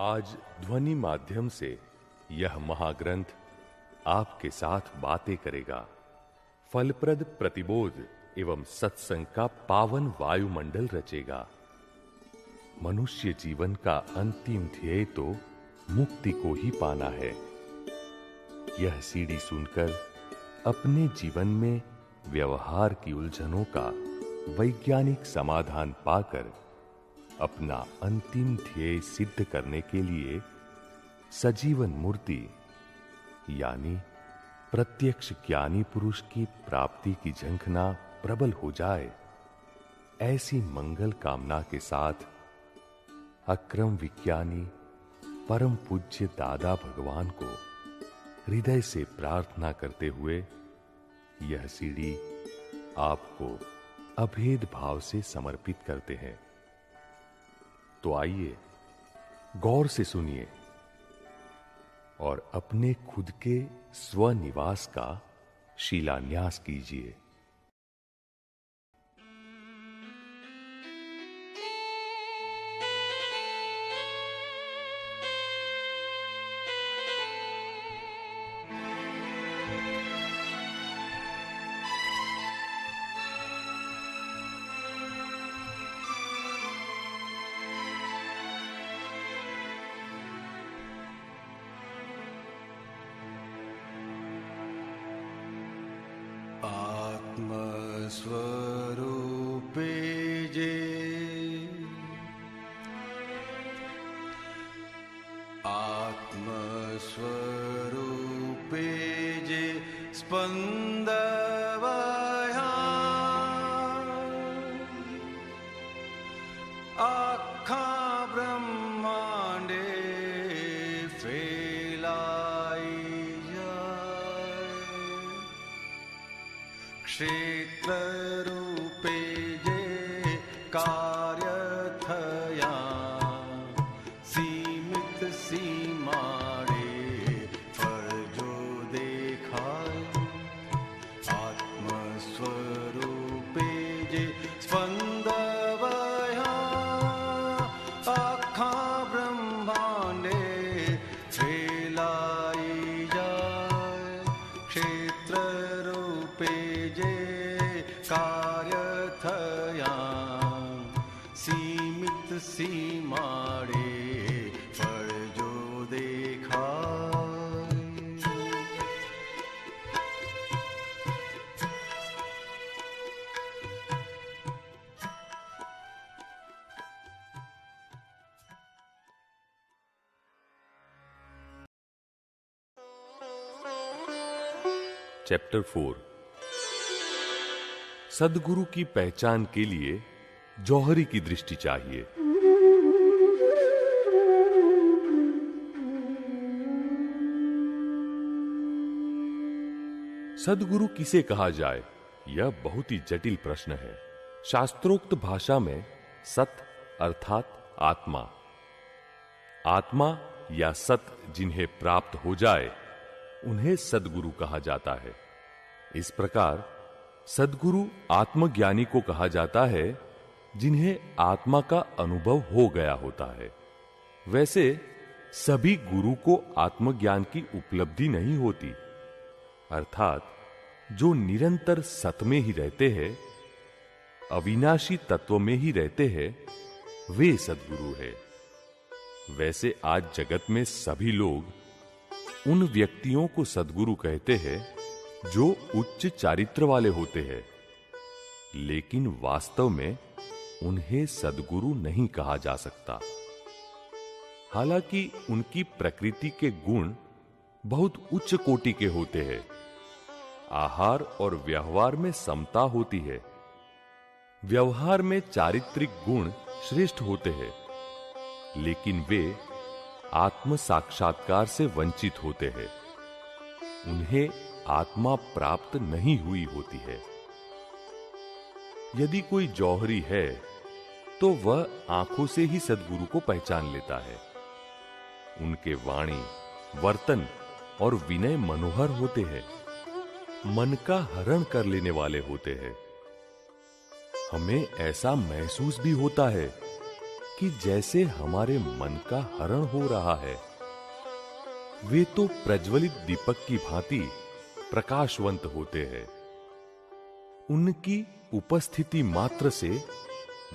आज ध्वनि माध्यम से यह महाग्रंथ आपके साथ बातें करेगा। फलप्रद प्रतिबोध एवं सत्संग का पावन वायुमंडल रचेगा। मनुष्य जीवन का अंतिम ध्येय तो मुक्ति को ही पाना है। यह सीडी सुनकर अपने जीवन में व्यवहार की उलझनों का वैज्ञानिक समाधान पाकर अपना अंतिम ध्येय सिद्ध करने के लिए सजीवन मूर्ति यानी प्रत्यक्ष ज्ञानी पुरुष की प्राप्ति की झंखना प्रबल हो जाए, ऐसी मंगल कामना के साथ अक्रम विज्ञानी परम पूज्य दादा भगवान को हृदय से प्रार्थना करते हुए यह सीडी आपको अभेद भाव से समर्पित करते हैं। तो आइए गौर से सुनिए और अपने खुद के स्वनिवास का शिलान्यास कीजिए। स्वरूपे जे आत्मस्वरूपे जे स्पंदवया आखा ब्रह्मांडे फैलाई जाए। क्षेत्र रूपे जे कार्य थया सीमित सीमाड़े फल जो देखाय। आत्मस्वरूपे जे स्पंदवया आखा ब्रह्मांडे फैलाई जाए। क्षेत्र रूपे जे कार्य थया सीमित सीमाड़े फल जो देखाय। चैप्टर 4 सद्गुरु की पहचान के लिए जौहरी की दृष्टि चाहिए। सद्गुरु किसे कहा जाए, यह बहुत ही जटिल प्रश्न है। शास्त्रोक्त भाषा में सत अर्थात आत्मा, आत्मा या सत जिन्हें प्राप्त हो जाए उन्हें सद्गुरु कहा जाता है। इस प्रकार सद्गुरु आत्मज्ञानी को कहा जाता है जिन्हें आत्मा का अनुभव हो गया होता है। वैसे सभी गुरु को आत्मज्ञान की उपलब्धि नहीं होती, अर्थात जो निरंतर सत में ही रहते हैं, अविनाशी तत्व में ही रहते हैं, वे सद्गुरु है। वैसे आज जगत में सभी लोग उन व्यक्तियों को सद्गुरु कहते हैं जो उच्च चारित्र वाले होते हैं, लेकिन वास्तव में उन्हें सद्गुरु नहीं कहा जा सकता। हालांकि उनकी प्रकृति के गुण बहुत उच्च कोटि के होते हैं। आहार और व्यवहार में समता होती है। व्यवहार में चारित्रिक गुण श्रेष्ठ होते हैं, लेकिन वे आत्म साक्षात्कार से वंचित होते हैं। उन्हें आत्मा प्राप्त नहीं हुई होती है। यदि कोई जौहरी है तो वह आंखों से ही सद्गुरु को पहचान लेता है। उनके वाणी, वर्तन और विनय मनोहर होते हैं, मन का हरण कर लेने वाले होते हैं। हमें ऐसा महसूस भी होता है कि जैसे हमारे मन का हरण हो रहा है। वे तो प्रज्वलित दीपक की भांति प्रकाशवंत होते हैं। उनकी उपस्थिति मात्र से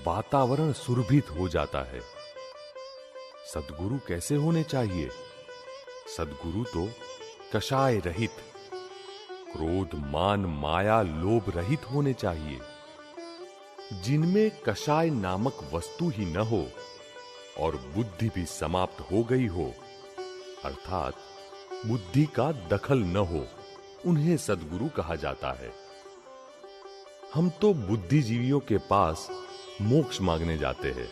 वातावरण सुरभित हो जाता है। सद्गुरु कैसे होने चाहिए? सद्गुरु तो कषाय रहित, क्रोध, मान, माया, लोभ रहित होने चाहिए, जिनमें कषाय नामक वस्तु ही न हो और बुद्धि भी समाप्त हो गई हो, अर्थात बुद्धि का दखल न हो, उन्हें सद्गुरु कहा जाता है। हम तो बुद्धिजीवियों के पास मोक्ष मांगने जाते हैं,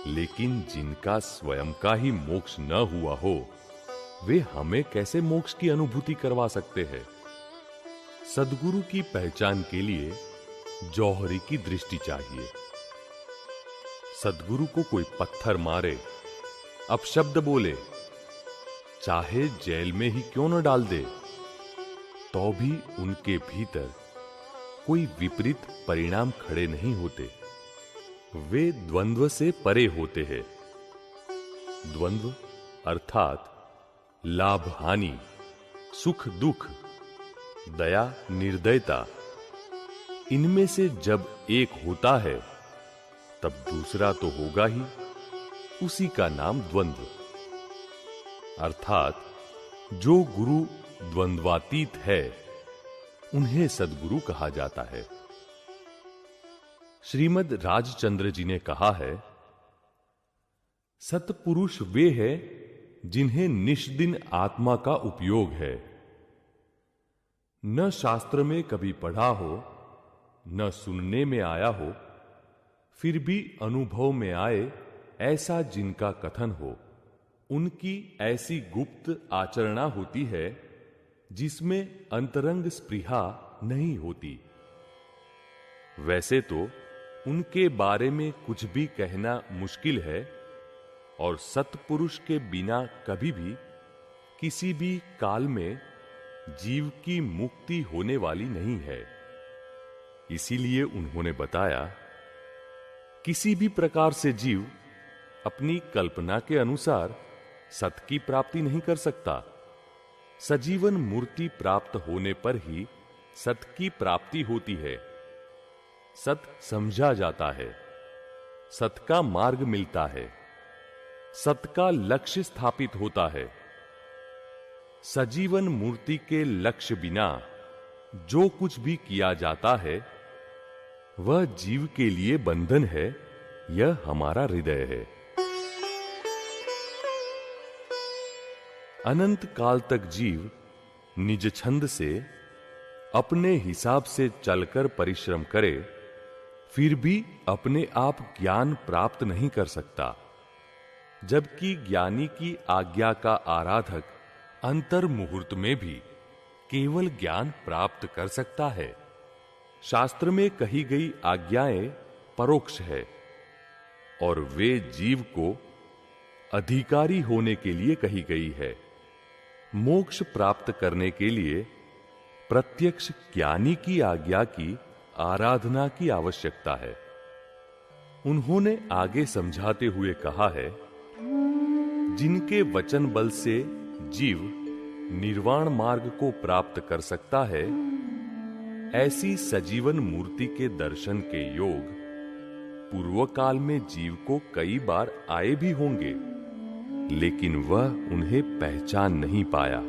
लेकिन जिनका स्वयं का ही मोक्ष न हुआ हो, वे हमें कैसे मोक्ष की अनुभूति करवा सकते हैं? सद्गुरु की पहचान के लिए जौहरी की दृष्टि चाहिए। सद्गुरु को कोई पत्थर मारे, अपशब्द बोले, चाहे जेल में ही क्यों न डाल दे, तो भी उनके भीतर कोई विपरीत परिणाम खड़े नहीं होते। वे द्वंद्व से परे होते हैं। द्वंद्व अर्थात लाभ हानि, सुख दुख, दया निर्दयता, इनमें से जब एक होता है तब दूसरा तो होगा ही। उसी का नाम द्वंद्व। अर्थात जो गुरु द्वंद्वातीत है, उन्हें सद्गुरु कहा जाता है। श्रीमद् राजचंद्र जी ने कहा है, सत्पुरुष वे हैं जिन्हें निष्दिन आत्मा का उपयोग है। न शास्त्र में कभी पढ़ा हो, न सुनने में आया हो, फिर भी अनुभव में आए ऐसा जिनका कथन हो, उनकी ऐसी गुप्त आचरणा होती है जिसमें अंतरंग स्पृहा नहीं होती। वैसे तो उनके बारे में कुछ भी कहना मुश्किल है, और सत्पुरुष के बिना कभी भी किसी भी काल में जीव की मुक्ति होने वाली नहीं है। इसीलिए उन्होंने बताया, किसी भी प्रकार से जीव अपनी कल्पना के अनुसार सत की प्राप्ति नहीं कर सकता। सजीवन मूर्ति प्राप्त होने पर ही सत की प्राप्ति होती है। सत समझा जाता है, सत का मार्ग मिलता है, सत का लक्ष्य स्थापित होता है। सजीवन मूर्ति के लक्ष्य बिना जो कुछ भी किया जाता है, वह जीव के लिए बंधन है। यह हमारा हृदय है। अनंत काल तक जीव निज छंद से अपने हिसाब से चलकर परिश्रम करे, फिर भी अपने आप ज्ञान प्राप्त नहीं कर सकता, जबकि ज्ञानी की आज्ञा का आराधक अंतर मुहूर्त में भी केवल ज्ञान प्राप्त कर सकता है। शास्त्र में कही गई आज्ञाएं परोक्ष है, और वे जीव को अधिकारी होने के लिए कही गई है। मोक्ष प्राप्त करने के लिए प्रत्यक्ष ज्ञानी की आज्ञा की आराधना की आवश्यकता है। उन्होंने आगे समझाते हुए कहा है, जिनके वचन बल से जीव निर्वाण मार्ग को प्राप्त कर सकता है, ऐसी सजीवन मूर्ति के दर्शन के योग पूर्व काल में जीव को कई बार आए भी होंगे, लेकिन वह उन्हें पहचान नहीं पाया।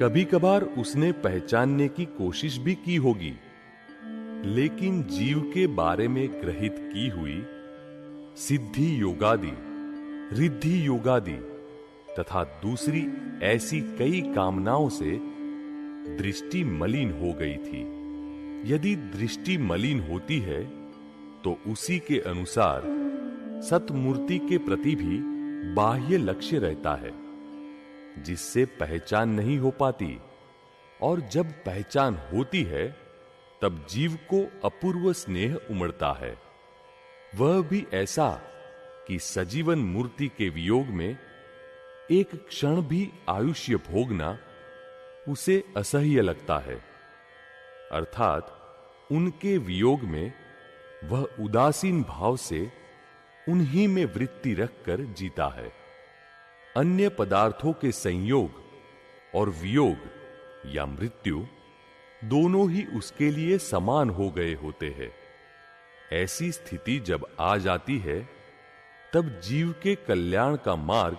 कभी कभार उसने पहचानने की कोशिश भी की होगी, लेकिन जीव के बारे में ग्रहित की हुई सिद्धि योगादि, रिद्धि योगादि तथा दूसरी ऐसी कई कामनाओं से दृष्टि मलिन हो गई थी। यदि दृष्टि मलिन होती है तो उसी के अनुसार सतमूर्ति के प्रति भी बाह्य लक्ष्य रहता है, जिससे पहचान नहीं हो पाती, और जब पहचान होती है तब जीव को अपूर्व स्नेह उमड़ता है। वह भी ऐसा कि सजीवन मूर्ति के वियोग में एक क्षण भी आयुष्य भोगना उसे असह्य लगता है। अर्थात उनके वियोग में वह उदासीन भाव से उन्हीं में वृत्ति रखकर जीता है। अन्य पदार्थों के संयोग और वियोग या मृत्यु दोनों ही उसके लिए समान हो गए होते हैं। ऐसी स्थिति जब आ जाती है तब जीव के कल्याण का मार्ग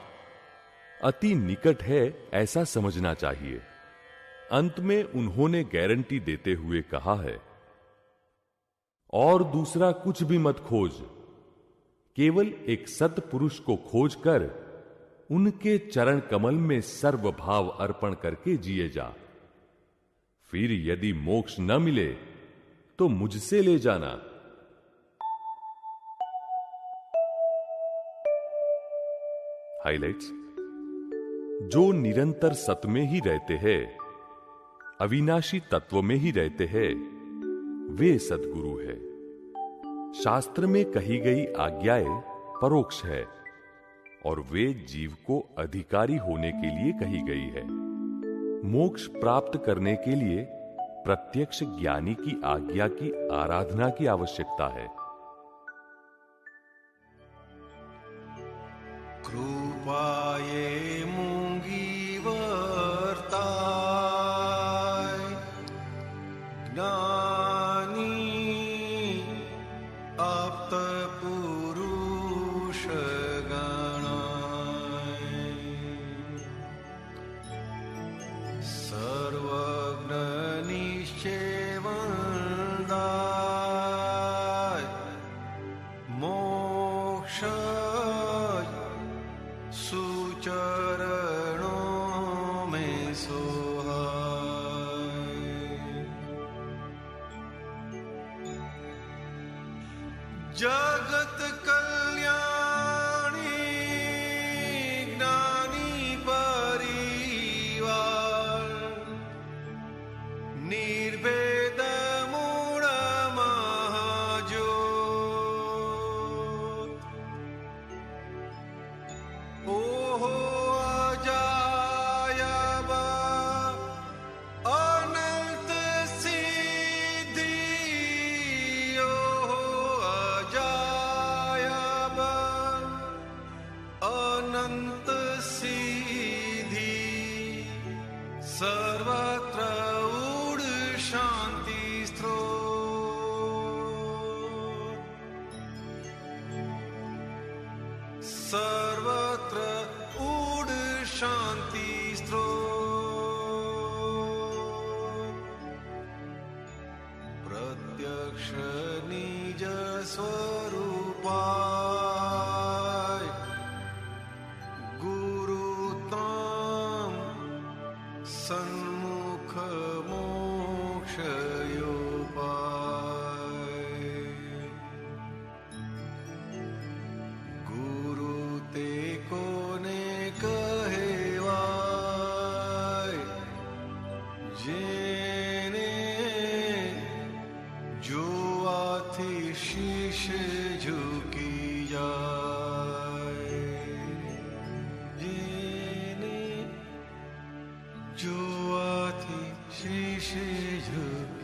अति निकट है, ऐसा समझना चाहिए। अंत में उन्होंने गारंटी देते हुए कहा है, और दूसरा कुछ भी मत खोज, केवल एक सत्पुरुष को खोज कर उनके चरण कमल में सर्वभाव अर्पण करके जिए जा। फिर यदि मोक्ष न मिले तो मुझसे ले जाना। हाइलाइट्स। जो निरंतर सत में ही रहते हैं, अविनाशी तत्व में ही रहते हैं, वे सद्गुरु है। शास्त्र में कही गई आज्ञाएं परोक्ष है और वे जीव को अधिकारी होने के लिए कही गई है। मोक्ष प्राप्त करने के लिए प्रत्यक्ष ज्ञानी की आज्ञा की आराधना की आवश्यकता है। कृपाये मूंगी वर्ताय ज्ञानी आप्त पुरुष गणाय सर्वज्ञ निश्चय वंदाय मोक्ष सुचरणों में सोहाय। जगत कल्याणी ज्ञानी परिवार निर्भेद मूढ़ महाज्योत ओहो अजायब अनंत सिद्धि ओहो अजायब अनंत सिद्धि सर्वत्र ऊढ़ शांति स्रोत सर्वत्र ऊढ़ शांति स्रोत प्रत्यक्ष निज स्वरूपाय गुरुताम सन्मुख मोक्ष योपाय गुरु ते कोने कहेवाय जेने जो आथी शीश झुकी जाए जेने जो आथी शीश झुकी